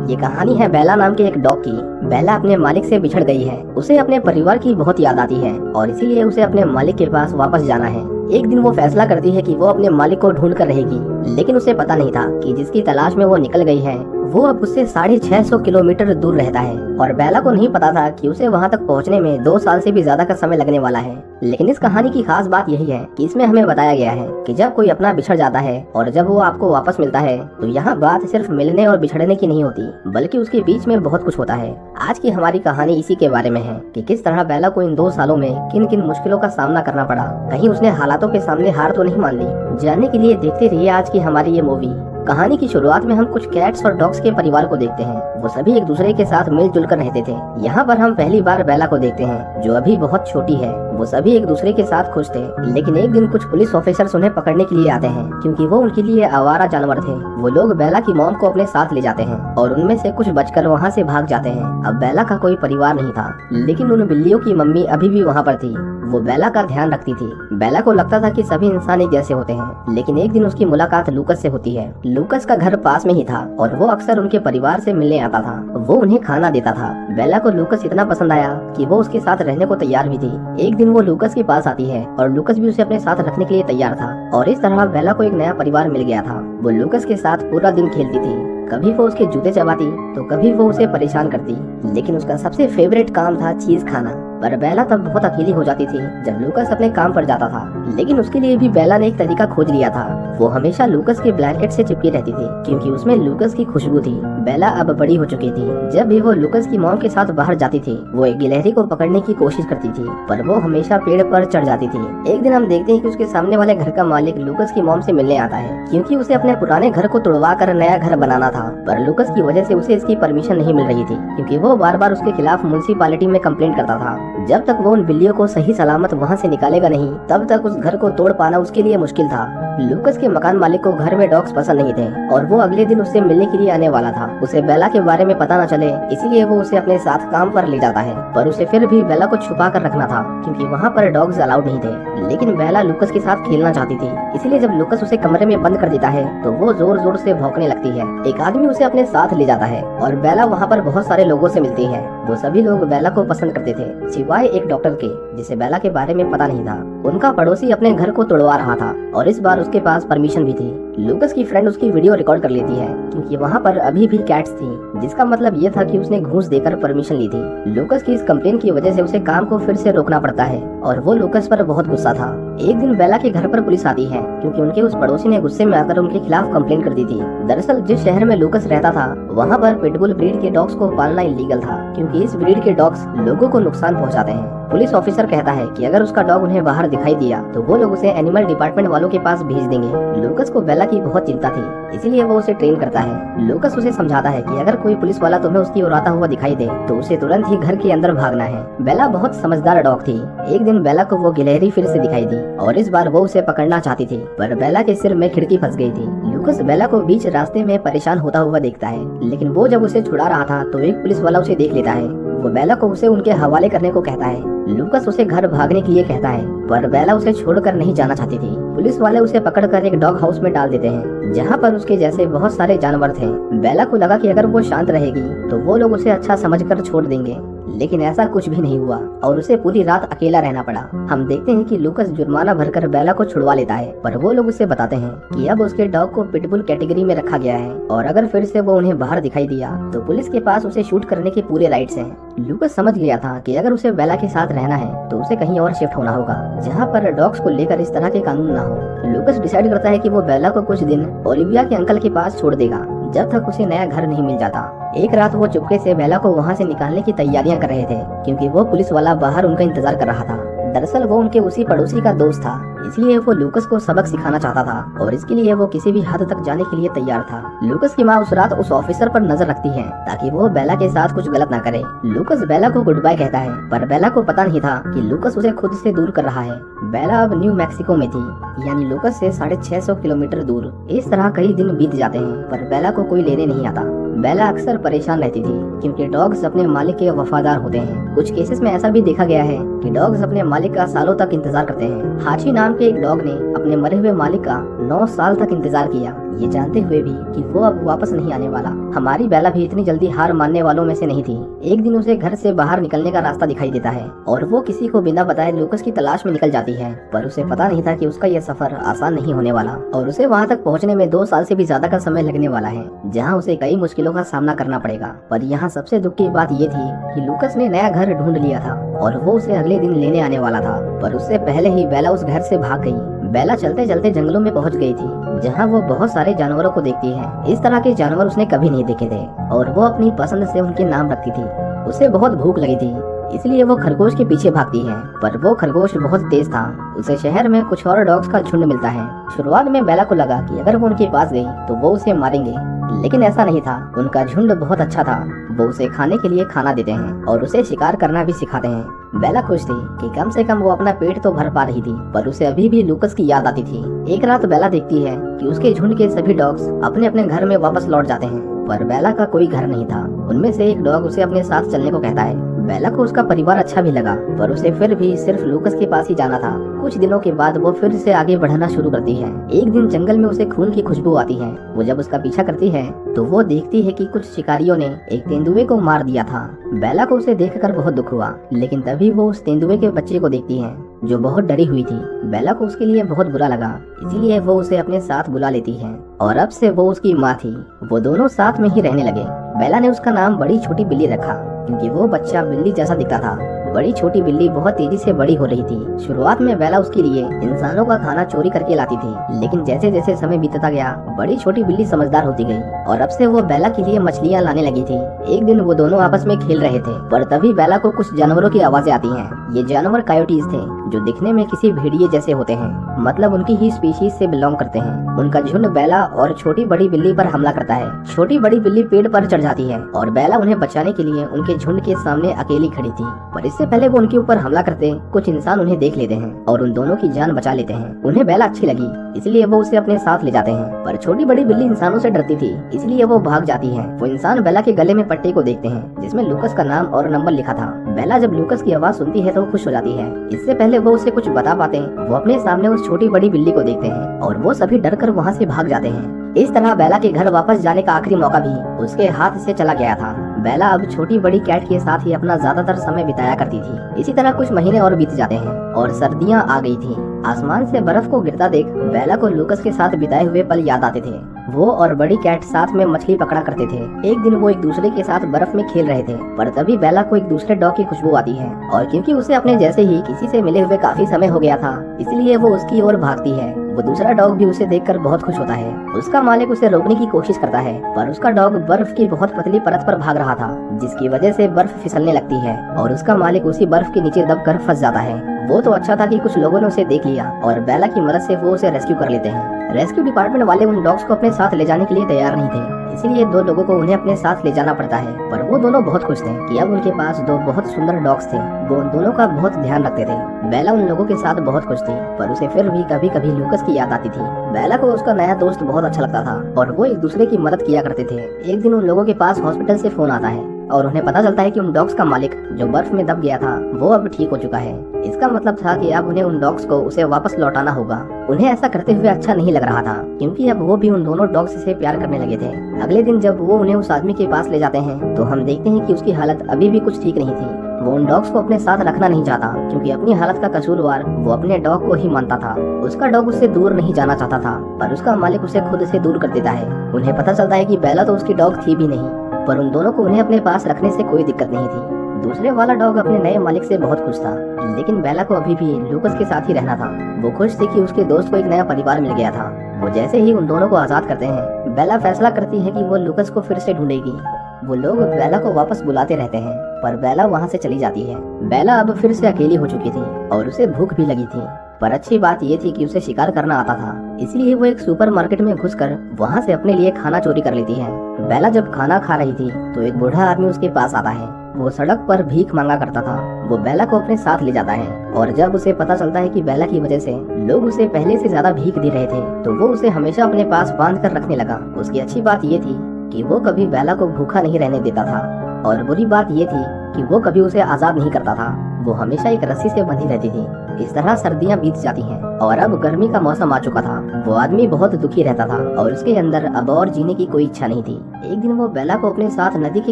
ये कहानी है बेला नाम के एक डॉग की। बेला अपने मालिक से बिछड़ गई है। उसे अपने परिवार की बहुत याद आती है और इसीलिए उसे अपने मालिक के पास वापस जाना है। एक दिन वो फैसला करती है कि वो अपने मालिक को ढूंढ कर रहेगी, लेकिन उसे पता नहीं था कि जिसकी तलाश में वो निकल गई है वो अब उससे 650 किलोमीटर दूर रहता है। और बेला को नहीं पता था कि उसे वहाँ तक पहुँचने में 2 साल से भी ज्यादा का समय लगने वाला है। लेकिन इस कहानी की खास बात यही है कि इसमें हमें बताया गया है कि जब कोई अपना बिछड़ जाता है और जब वो आपको वापस मिलता है तो यहाँ बात सिर्फ मिलने और बिछड़ने की नहीं होती, बल्कि उसके बीच में बहुत कुछ होता है। आज की हमारी कहानी इसी के बारे में है कि किस तरह बेला को इन 2 सालों में किन किन मुश्किलों का सामना करना पड़ा। कहीं उसने हालातों के सामने हार तो नहीं मान ली। जानने के लिए देखते रहिए आज की हमारी ये मूवी। कहानी की शुरुआत में हम कुछ कैट्स और डॉग्स के परिवार को देखते हैं। वो सभी एक दूसरे के साथ मिलजुल कर रहते थे। यहाँ पर हम पहली बार बेला को देखते हैं जो अभी बहुत छोटी है। वो सभी एक दूसरे के साथ खुश थे, लेकिन एक दिन कुछ पुलिस ऑफिसर्स उन्हें पकड़ने के लिए आते हैं क्योंकि वो उनके लिए आवारा जानवर थे। वो लोग बेला की मॉम को अपने साथ ले जाते हैं और उनमें से कुछ बचकर वहाँ से भाग जाते हैं। अब बेला का कोई परिवार नहीं था, लेकिन उन बिल्लियों की मम्मी अभी भी वहाँ पर थी। वो बेला का ध्यान रखती थी। बेला को लगता था कि सभी इंसान एक जैसे होते हैं, लेकिन एक दिन उसकी मुलाकात लूकस से होती है। लूकस का घर पास में ही था और वो अक्सर उनके परिवार से मिलने आता था। वो उन्हें खाना देता था। बेला को लूकस इतना पसंद आया कि वो उसके साथ रहने को तैयार भी थी। एक दिन वो लूकस के पास आती है और लूकस भी उसे अपने साथ रखने के लिए तैयार था और इस तरह बेला को एक नया परिवार मिल गया था। वो लूकस के साथ पूरा दिन खेलती थी। कभी वो उसके जूते चबाती तो कभी वो उसे परेशान करती, लेकिन उसका सबसे फेवरेट काम था चीज खाना। पर बेला तब बहुत अकेली हो जाती थी जब लूकस अपने काम पर जाता था। लेकिन उसके लिए भी बेला ने एक तरीका खोज लिया था। वो हमेशा लूकस के ब्लैंकेट से चिपकी रहती थी क्योंकि उसमें लूकस की खुशबू थी। बेला अब बड़ी हो चुकी थी। जब भी वो लूकस की मॉम के साथ बाहर जाती थी वो एक गिलहरी को पकड़ने की कोशिश करती थी, पर वो हमेशा पेड़ पर चढ़ जाती थी। एक दिन हम देखते हैं कि उसके सामने वाले घर का मालिक लूकस की मॉम से मिलने आता है क्योंकि उसे अपने पुराने घर को तुड़वा कर नया घर बनाना था। पर लूकस की वजह से उसे इसकी परमिशन नहीं मिल रही थी क्योंकि वो बार बार उसके खिलाफ म्युनिसिपैलिटी में कंप्लेंट करता था। जब तक वो उन बिल्लियों को सही सलामत वहाँ से निकालेगा नहीं, तब तक उस घर को तोड़ पाना उसके लिए मुश्किल था। लूकस के मकान मालिक को घर में डॉग्स पसंद नहीं थे और वो अगले दिन उससे मिलने के लिए आने वाला था। उसे बेला के बारे में पता न चले इसीलिए वो उसे अपने साथ काम पर ले जाता है, पर उसे फिर भी बेला को छुपा कर रखना था क्योंकि वहाँ पर डॉग्स अलाउड नहीं थे। लेकिन बेला लूकस के साथ खेलना चाहती थी, इसीलिए जब लूकस उसे कमरे में बंद कर देता है तो वो जोर जोर से भौंकने लगती है। एक आदमी उसे अपने साथ ले जाता है और बेला वहाँ पर बहुत सारे लोगों से मिलती है। वो सभी लोग बेला को पसंद करते थे सिवाय एक डॉक्टर के, जिसे बेला के बारे में पता नहीं था। उनका पड़ोसी अपने घर को तोड़वा रहा था और इस बार उसके पास परमिशन भी थी। लूकस की फ्रेंड उसकी वीडियो रिकॉर्ड कर लेती है क्योंकि वहाँ पर अभी भी कैट्स थी, जिसका मतलब ये था कि उसने घूस देकर परमिशन ली थी। लूकस की इस कंप्लेन की वजह से उसे काम को फिर से रोकना पड़ता है और वो लूकस पर बहुत गुस्सा था। एक दिन बेला के घर पर पुलिस आती है क्योंकि उनके उस पड़ोसी ने गुस्से में आकर उनके खिलाफ कंप्लेन कर दी थी। दरअसल जिस शहर में लूकस रहता था वहाँ पर पिटबुल ब्रीड के डॉग्स को पालना इलीगल था क्योंकि इस ब्रीड के डॉग्स लोगों को नुकसान पहुँचाते हैं। पुलिस ऑफिसर कहता है कि अगर उसका डॉग उन्हें बाहर दिखाई दिया तो वो लोग उसे एनिमल डिपार्टमेंट वालों के पास भेज देंगे। लूकस को बेला की बहुत चिंता थी, इसीलिए वो उसे ट्रेन करता है। लूकस उसे समझाता है कि अगर कोई पुलिस वाला तुम्हें उसकी ओर आता हुआ दिखाई दे तो उसे तुरंत ही घर के अंदर भागना है। बेला बहुत समझदार डॉग थी। एक दिन बेला को वो गिलहरी फिर से दिखाई दी और इस बार वो उसे पकड़ना चाहती थी, पर बेला के सिर में खिड़की फंस गई थी। लूकस बेला को बीच रास्ते में परेशान होता हुआ देखता है, लेकिन वो जब उसे छुड़ा रहा था तो एक पुलिस वाला उसे देख लेता है। वो बेला को उसे उनके हवाले करने को कहता है। लूकस उसे घर भागने के लिए कहता है, पर बेला उसे छोड़कर नहीं जाना चाहती थी। पुलिस वाले उसे पकड़कर एक डॉग हाउस में डाल देते हैं जहाँ पर उसके जैसे बहुत सारे जानवर थे। बेला को लगा कि अगर वो शांत रहेगी तो वो लोग उसे अच्छा समझकर छोड़ देंगे, लेकिन ऐसा कुछ भी नहीं हुआ और उसे पूरी रात अकेला रहना पड़ा। हम देखते हैं कि लूकस जुर्माना भरकर बेला को छुड़वा लेता है, पर वो लोग उसे बताते हैं कि अब उसके डॉग को पिटबुल कैटेगरी में रखा गया है और अगर फिर से वो उन्हें बाहर दिखाई दिया तो पुलिस के पास उसे शूट करने के पूरे राइट्स हैं। लूकस समझ गया था कि अगर उसे बेला के साथ रहना है तो उसे कहीं और शिफ्ट होना होगा जहाँ पर डॉग्स को लेकर इस तरह के कानून ना हो। लूकस डिसाइड करता है कि वो बेला को कुछ दिन ओलिविया के अंकल के पास छोड़ देगा जब तक उसे नया घर नहीं मिल जाता। एक रात वो चुपके से बेला को वहाँ से निकालने की तैयारियां कर रहे थे क्योंकि वो पुलिस वाला बाहर उनका इंतजार कर रहा था। दरअसल वो उनके उसी पड़ोसी का दोस्त था, इसलिए वो लूकस को सबक सिखाना चाहता था और इसके लिए वो किसी भी हद तक जाने के लिए तैयार था। लूकस की माँ उस रात उस ऑफिसर पर नजर रखती है ताकि वो बेला के साथ कुछ गलत ना करे। लूकस बेला को गुड बाय कहता है, पर बेला को पता नहीं था कि लूकस उसे खुद से दूर कर रहा है। बेला अब न्यू मैक्सिको में थी, यानी लूकस से 650 किलोमीटर दूर। इस तरह कई दिन बीत जाते हैं पर बेला को कोई लेने नहीं आता। बेला अक्सर परेशान रहती थी क्योंकि डॉग्स अपने मालिक के वफादार होते हैं। कुछ केसेस में ऐसा भी देखा गया है कि डॉग्स अपने मालिक का सालों तक इंतजार करते हैं। हाची नाम के एक डॉग ने अपने मरे हुए मालिक का 9 साल तक इंतजार किया, ये जानते हुए भी कि वो अब वापस नहीं आने वाला। हमारी बेला भी इतनी जल्दी हार मानने वालों में से नहीं थी। एक दिन उसे घर से बाहर निकलने का रास्ता दिखाई देता है और वो किसी को बिना बताए लूकस की तलाश में निकल जाती है, पर उसे पता नहीं था कि उसका यह सफर आसान नहीं होने वाला और उसे वहाँ तक पहुँचने में 2 साल से भी ज्यादा का समय लगने वाला है, जहाँ उसे कई मुश्किलों का सामना करना पड़ेगा। पर यहाँ सबसे दुख की बात ये थी कि लूकस ने नया घर ढूंढ लिया था और वो उसे अगले दिन लेने आने वाला था, पर उससे पहले ही बेला उस घर से भाग गई। बेला चलते चलते जंगलों में पहुंच गई थी, जहां वो बहुत सारे जानवरों को देखती है। इस तरह के जानवर उसने कभी नहीं देखे थे और वो अपनी पसंद से उनके नाम रखती थी। उसे बहुत भूख लगी थी, इसलिए वो खरगोश के पीछे भागती है, पर वो खरगोश बहुत तेज था। उसे शहर में कुछ और डॉग्स का झुंड मिलता है। शुरुआत में बेला को लगा कि अगर वो उनके पास गई तो वो उसे मारेंगे, लेकिन ऐसा नहीं था। उनका झुंड बहुत अच्छा था। वो उसे खाने के लिए खाना देते हैं और उसे शिकार करना भी सिखाते हैं। बेला खुश थी कि कम से कम वो अपना पेट तो भर पा रही थी, पर उसे अभी भी लूकस की याद आती थी। एक रात बेला देखती है कि उसके झुंड के सभी डॉग्स अपने अपने घर में वापस लौट जाते हैं, पर बेला का कोई घर नहीं था। उनमें से एक डॉग उसे अपने साथ चलने को कहता है। बेला को उसका परिवार अच्छा भी लगा, पर उसे फिर भी सिर्फ लूकस के पास ही जाना था। कुछ दिनों के बाद वो फिर से आगे बढ़ना शुरू करती है। एक दिन जंगल में उसे खून की खुशबू आती है। वो जब उसका पीछा करती है तो वो देखती है कि कुछ शिकारियों ने एक तेंदुए को मार दिया था। बेला को उसे देखकर बहुत दुख हुआ, लेकिन तभी वो उस तेंदुए के बच्चे को देखती है जो बहुत डरी हुई थी। बेला को उसके लिए बहुत बुरा लगा, इसीलिए वो उसे अपने साथ बुला लेती है और अब से वो उसकी माँ थी। वो दोनों साथ में ही रहने लगे। बेला ने उसका नाम बड़ी छोटी बिल्ली रखा, क्योंकि वो बच्चा बिल्ली जैसा दिखता था। बड़ी छोटी बिल्ली बहुत तेजी से बड़ी हो रही थी। शुरुआत में बेला उसके लिए इंसानों का खाना चोरी करके लाती थी, लेकिन जैसे जैसे समय बीतता गया बड़ी छोटी बिल्ली समझदार होती गई और अब से वो बेला के लिए मछलियाँ लाने लगी थी। एक दिन वो दोनों आपस में खेल रहे थे, पर तभी बेला को कुछ जानवरों की आवाजें आती हैं। ये जानवर कायोटीज थे, जो दिखने में किसी भेड़िए जैसे होते हैं, मतलब उनकी ही स्पीशीज से बिलोंग करते हैं। उनका झुंड बेला और छोटी बड़ी बिल्ली पर हमला करता है। छोटी बड़ी बिल्ली पेड़ पर चढ़ जाती है और बेला उन्हें बचाने के लिए उनके झुंड के सामने अकेली खड़ी थी, पर इससे पहले वो उनके ऊपर हमला करते कुछ इंसान उन्हें देख लेते हैं और उन दोनों की जान बचा लेते हैं। उन्हें बेला अच्छी लगी, इसलिए वो उसे अपने साथ ले जाते हैं, पर छोटी बड़ी बिल्ली इंसानों से डरती थी, इसलिए वो भाग जाती है। वो इंसान बेला के गले में पट्टे को देखते हैं जिसमें लूकस का नाम और नंबर लिखा था। बेला जब लूकस की आवाज सुनती है तो वो खुश हो जाती है। इससे पहले वो उसे कुछ बता पाते वो अपने सामने उस छोटी बड़ी बिल्ली को देखते हैं और वो सभी डरकर वहाँ से भाग जाते हैं। इस तरह बेला के घर वापस जाने का आखिरी मौका भी उसके हाथ से चला गया था। बेला अब छोटी बड़ी कैट के साथ ही अपना ज्यादातर समय बिताया करती थी। इसी तरह कुछ महीने और बीत जाते हैं और सर्दियाँ आ गई थी। आसमान से बर्फ को गिरता देख बेला को लूकस के साथ बिताए हुए पल याद आते थे। वो और बड़ी कैट साथ में मछली पकड़ा करते थे। एक दिन वो एक दूसरे के साथ बर्फ में खेल रहे थे, पर तभी बेला को एक दूसरे डॉग की खुशबू आती है और क्योंकि उसे अपने जैसे ही किसी से मिले हुए काफी समय हो गया था, इसलिए वो उसकी ओर भागती है। वो दूसरा डॉग भी उसे देखकर बहुत खुश होता है। उसका मालिक उसे रोकने की कोशिश करता है, पर उसका डॉग बर्फ की बहुत पतली परत पर भाग रहा था, जिसकी वजह से बर्फ फिसलने लगती है और उसका मालिक उसी बर्फ के नीचे दबकर फंस जाता है। वो तो अच्छा था कि कुछ लोगों ने उसे देख लिया और बेला की मदद से वो उसे रेस्क्यू कर लेते हैं। रेस्क्यू डिपार्टमेंट वाले उन डॉग्स को अपने साथ ले जाने के लिए तैयार नहीं थे, इसीलिए 2 लोगों को उन्हें अपने साथ ले जाना पड़ता है। पर वो दोनों बहुत खुश थे कि अब उनके पास 2 बहुत सुंदर डॉग्स थे। वो उन दोनों का बहुत ध्यान रखते थे। बेला उन लोगों के साथ बहुत खुश थी, पर उसे फिर भी कभी कभी लूकस की याद आती थी। बेला को उसका नया दोस्त बहुत अच्छा लगता था और वो एक दूसरे की मदद किया करते थे। एक दिन उन लोगों के पास हॉस्पिटल से फोन आता है और उन्हें पता चलता है कि उन डॉग्स का मालिक जो बर्फ में दब गया था वो अब ठीक हो चुका है। इसका मतलब था कि अब उन्हें उन डॉग्स को उसे वापस लौटाना होगा। उन्हें ऐसा करते हुए अच्छा नहीं लग रहा था, क्योंकि अब वो भी उन दोनों डॉग्स से प्यार करने लगे थे। अगले दिन जब वो उन्हें उस आदमी के पास ले जाते हैं तो हम देखते हैं कि उसकी हालत अभी भी कुछ ठीक नहीं थी। वो उन डॉग्स को अपने साथ रखना नहीं चाहता, क्योंकि अपनी हालत का कसूरवार वो अपने डॉग को ही मानता था। उसका डॉग उससे दूर नहीं जाना चाहता था, पर उसका मालिक उसे खुद से दूर कर देता है। उन्हें पता चलता है कि बेला तो उसकी डॉग थी भी नहीं, पर उन दोनों को उन्हें अपने पास रखने से कोई दिक्कत नहीं थी। दूसरे वाला डॉग अपने नए मालिक से बहुत खुश था, लेकिन बेला को अभी भी लूकस के साथ ही रहना था। वो खुश थी कि उसके दोस्त को एक नया परिवार मिल गया था। वो जैसे ही उन दोनों को आजाद करते हैं, बेला फैसला करती है कि वो लूकस को फिर से ढूंढेगी। वो लोग बेला को वापस बुलाते रहते हैं, पर बेला वहाँ से चली जाती है। बेला अब फिर से अकेली हो चुकी थी और उसे भूख भी लगी थी, पर अच्छी बात ये थी कि उसे शिकार करना आता था, इसलिए वो एक सुपरमार्केट में घुसकर वहाँ से अपने लिए खाना चोरी कर लेती है। बेला जब खाना खा रही थी तो एक बूढ़ा आदमी उसके पास आता है। वो सड़क पर भीख मांगा करता था। वो बेला को अपने साथ ले जाता है और जब उसे पता चलता है कि बेला की वजह से लोग उसे पहले से ज्यादा भीख दे रहे थे, तो वो उसे हमेशा अपने पास बांध कर रखने लगा। उसकी अच्छी बात ये थी कि वो कभी बेला को भूखा नहीं रहने देता था और बुरी बात ये थी कि वो कभी उसे आजाद नहीं करता था। वो हमेशा एक रस्सी से बंधी रहती थी। इस तरह सर्दियां बीत जाती हैं और अब गर्मी का मौसम आ चुका था। वो आदमी बहुत दुखी रहता था और उसके अंदर अब और जीने की कोई इच्छा नहीं थी। एक दिन वो बेला को अपने साथ नदी के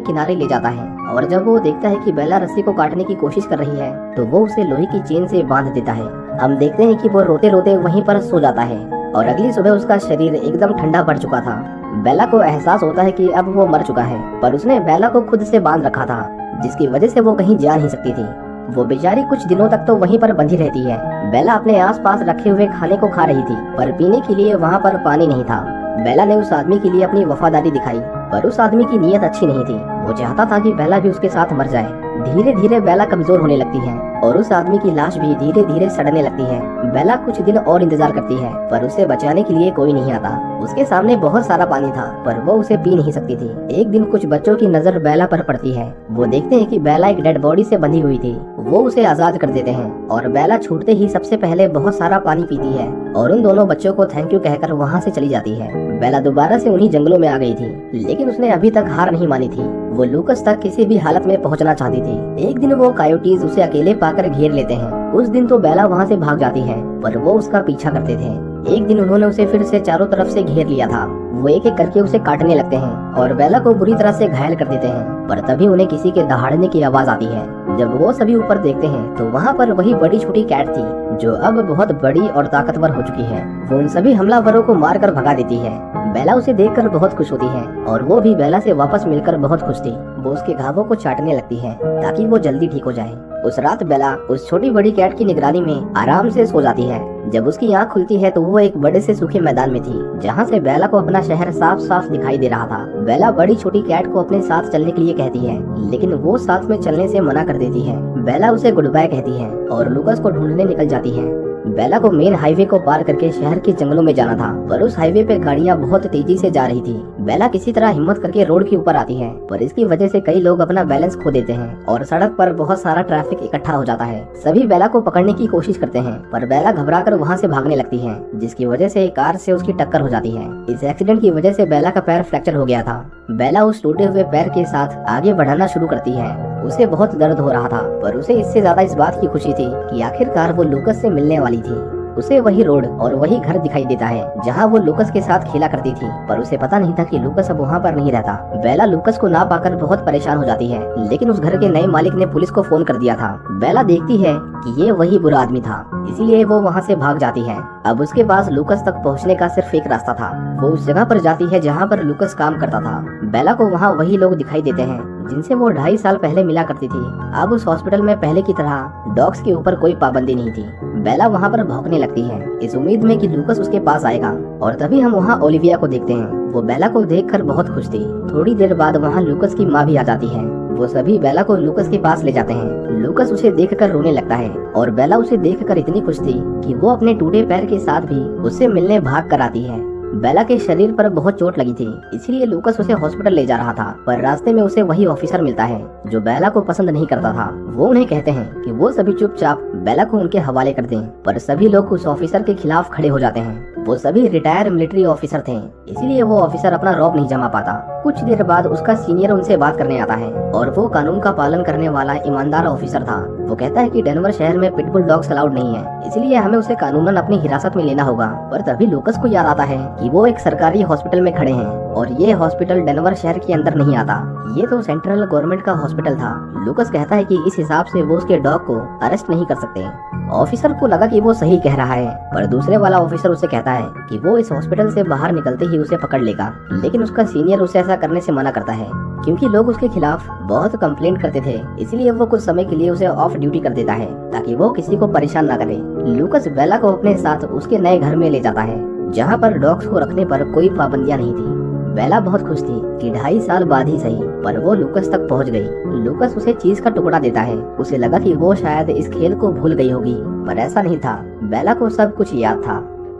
किनारे ले जाता है और जब वो देखता है कि बेला रस्सी को काटने की कोशिश कर रही है तो वो उसे लोहे की चेन से बांध देता है। हम देखते हैं कि वो रोते रोते वहीं पर सो जाता है और अगली सुबह उसका शरीर एकदम ठंडा पड़ चुका था। बेला को एहसास होता है कि अब वो मर चुका है, पर उसने बेला को खुद से बांध रखा था, जिसकी वजह से वो कहीं जा नहीं सकती थी। वो बेचारी कुछ दिनों तक तो वहीं पर बंधी रहती है। बेला अपने आसपास रखे हुए खाने को खा रही थी, पर पीने के लिए वहाँ पर पानी नहीं था। बेला ने उस आदमी के लिए अपनी वफादारी दिखाई, पर उस आदमी की नीयत अच्छी नहीं थी। वो चाहता था कि बेला भी उसके साथ मर जाए। धीरे धीरे बेला कमजोर होने लगती है और उस आदमी की लाश भी धीरे धीरे सड़ने लगती है। बेला कुछ दिन और इंतजार करती है, पर उसे बचाने के लिए कोई नहीं आता। उसके सामने बहुत सारा पानी था, पर वो उसे पी नहीं सकती थी। एक दिन कुछ बच्चों की नजर बेला पर पड़ती है। वो देखते हैं कि बेला एक डेड बॉडी से बंधी हुई थी। वो उसे आजाद कर देते हैं और बेला छूटते ही सबसे पहले बहुत सारा पानी पीती है और उन दोनों बच्चों को थैंक यू कहकर वहाँ से चली जाती है। बेला दोबारा से उन्हीं जंगलों में आ गई थी, लेकिन उसने अभी तक हार नहीं मानी थी। वो लूकस तक किसी भी हालत में पहुंचना चाहती थी। एक दिन वो कायोटीज उसे अकेले पाकर घेर लेते हैं। उस दिन तो बेला वहाँ से भाग जाती है, पर वो उसका पीछा करते थे। एक दिन उन्होंने उसे फिर से चारों तरफ से घेर लिया था। वो एक एक करके उसे काटने लगते हैं और बेला को बुरी तरह से घायल कर देते हैं, पर तभी उन्हें किसी के दहाड़ने की आवाज आती है। जब वो सभी ऊपर देखते हैं तो वहाँ पर वही बड़ी छोटी कैट थी, जो अब बहुत बड़ी और ताकतवर हो चुकी है। वो उन सभी हमलावरों को मारकर भगा देती है। बेला उसे देखकर बहुत खुश होती है और वो भी बेला से वापस मिलकर बहुत खुश थी। वो उसके घावों को चाटने लगती है ताकि वो जल्दी ठीक हो जाए। उस रात बेला उस छोटी बड़ी कैट की निगरानी में आराम से सो जाती है। जब उसकी आँख खुलती है तो वो एक बड़े से सूखे मैदान में थी, जहाँ से बेला को अपना शहर साफ साफ दिखाई दे रहा था। बेला बड़ी छोटी कैट को अपने साथ चलने के लिए कहती है, लेकिन वो साथ में चलने से मना कर देती है। बेला उसे गुड बाय कहती है और लूकस को ढूंढने निकल जाती है। बेला को मेन हाईवे को पार करके शहर के जंगलों में जाना था, पर उस हाईवे पे गाड़ियां बहुत तेजी से जा रही थी। बेला किसी तरह हिम्मत करके रोड के ऊपर आती है, पर इसकी वजह से कई लोग अपना बैलेंस खो देते हैं और सड़क पर बहुत सारा ट्रैफिक इकट्ठा हो जाता है। सभी बेला को पकड़ने की कोशिश करते हैं, पर बेला घबराकर वहाँ से भागने लगती है, जिसकी वजह से एक कार से उसकी टक्कर हो जाती है। इस एक्सीडेंट की वजह से बेला का पैर फ्रैक्चर हो गया था। बेला उस टूटे हुए पैर के साथ आगे बढ़ाना शुरू करती है। उसे बहुत दर्द हो रहा था, पर उसे इससे ज्यादा इस बात की खुशी थी कि आखिरकार वो लूकस से मिलने वाली थी। उसे वही रोड और वही घर दिखाई देता है जहाँ वो लूकस के साथ खेला करती थी, पर उसे पता नहीं था कि लूकस अब वहाँ पर नहीं रहता। बेला लूकस को ना पाकर बहुत परेशान हो जाती है, लेकिन उस घर के नए मालिक ने पुलिस को फोन कर दिया था। बेला देखती है कि ये वही बुरा आदमी था, इसीलिए वो वहाँ से भाग जाती है। अब उसके पास लूकस तक पहुँचने का सिर्फ एक रास्ता था। वो उस जगह पर जाती है जहाँ पर लूकस काम करता था। बेला को वहाँ वही लोग दिखाई देते हैं जिनसे वो 2.5 साल पहले मिला करती थी। अब उस हॉस्पिटल में पहले की तरह डॉग्स के ऊपर कोई पाबंदी नहीं थी। बेला वहाँ पर भौंकने लगती है, इस उम्मीद में कि लूकस उसके पास आएगा, और तभी हम वहाँ ओलिविया को देखते हैं। वो बेला को देखकर बहुत खुश थी। थोड़ी देर बाद वहाँ लूकस की माँ भी आ जाती है। वो सभी बेला को लूकस के पास ले जाते हैं। लूकस उसे देखकर रोने लगता है और बेला उसे देखकर इतनी खुश थी कि वो अपने टूटे पैर के साथ भी उससे मिलने भाग कर आती है। बेला के शरीर पर बहुत चोट लगी थी, इसलिए लूकस उसे हॉस्पिटल ले जा रहा था, पर रास्ते में उसे वही ऑफिसर मिलता है जो बेला को पसंद नहीं करता था। वो उन्हें कहते हैं कि वो सभी चुपचाप बेला को उनके हवाले कर दें, पर सभी लोग उस ऑफिसर के खिलाफ खड़े हो जाते हैं। वो सभी रिटायर मिलिट्री ऑफिसर थे, इसीलिए वो ऑफिसर अपना रौब नहीं जमा पाता। कुछ देर बाद उसका सीनियर उनसे बात करने आता है और वो कानून का पालन करने वाला ईमानदार ऑफिसर था। वो कहता है कि डेनवर शहर में पिटबुल डॉग्स अलाउड नहीं है, इसलिए हमें उसे कानूनन अपनी हिरासत में लेना होगा। पर तभी लूकस को याद आता है कि वो एक सरकारी हॉस्पिटल में खड़े हैं और ये हॉस्पिटल डेनवर शहर के अंदर नहीं आता, ये तो सेंट्रल गवर्नमेंट का हॉस्पिटल था। लूकस कहता है कि इस हिसाब से वो उसके डॉग को अरेस्ट नहीं कर सकते। ऑफिसर को लगा कि वो सही कह रहा है, पर दूसरे वाला ऑफिसर उसे कहता है कि वो इस हॉस्पिटल से बाहर निकलते ही उसे पकड़ लेगा, लेकिन उसका सीनियर उसे ऐसा करने से मना करता है क्योंकि लोग उसके खिलाफ बहुत कंप्लेंट करते थे। इसलिए वो कुछ समय के लिए उसे ऑफ ड्यूटी कर देता है ताकि वो किसी को परेशान ना करे। लूकस बेला को अपने साथ उसके नए घर में ले जाता है जहाँ पर डॉग्स को रखने पर कोई पाबंदियां नहीं थी। बेला बहुत खुश थी कि 2.5 साल बाद ही सही, पर वो लूकस तक पहुंच गई। लूकस उसे चीज का टुकड़ा देता है। उसे लगा कि वो शायद इस खेल को भूल गई होगी, पर ऐसा नहीं था। बेला को सब कुछ याद था।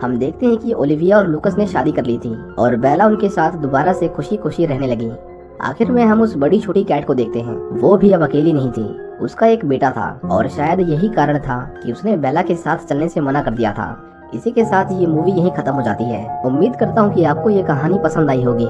हम देखते हैं कि ओलिविया और लूकस ने शादी कर ली थी और बेला उनके साथ दोबारा से खुशी खुशी रहने लगी। आखिर में हम उस बड़ी छोटी कैट को देखते हैं। वो भी अब अकेली नहीं थी, उसका एक बेटा था और शायद यही कारण था कि उसने बेला के साथ चलने से मना कर दिया था। इसी के साथ ये मूवी यहीं खत्म हो जाती है। उम्मीद करता हूँ कि आपको ये कहानी पसंद आई होगी।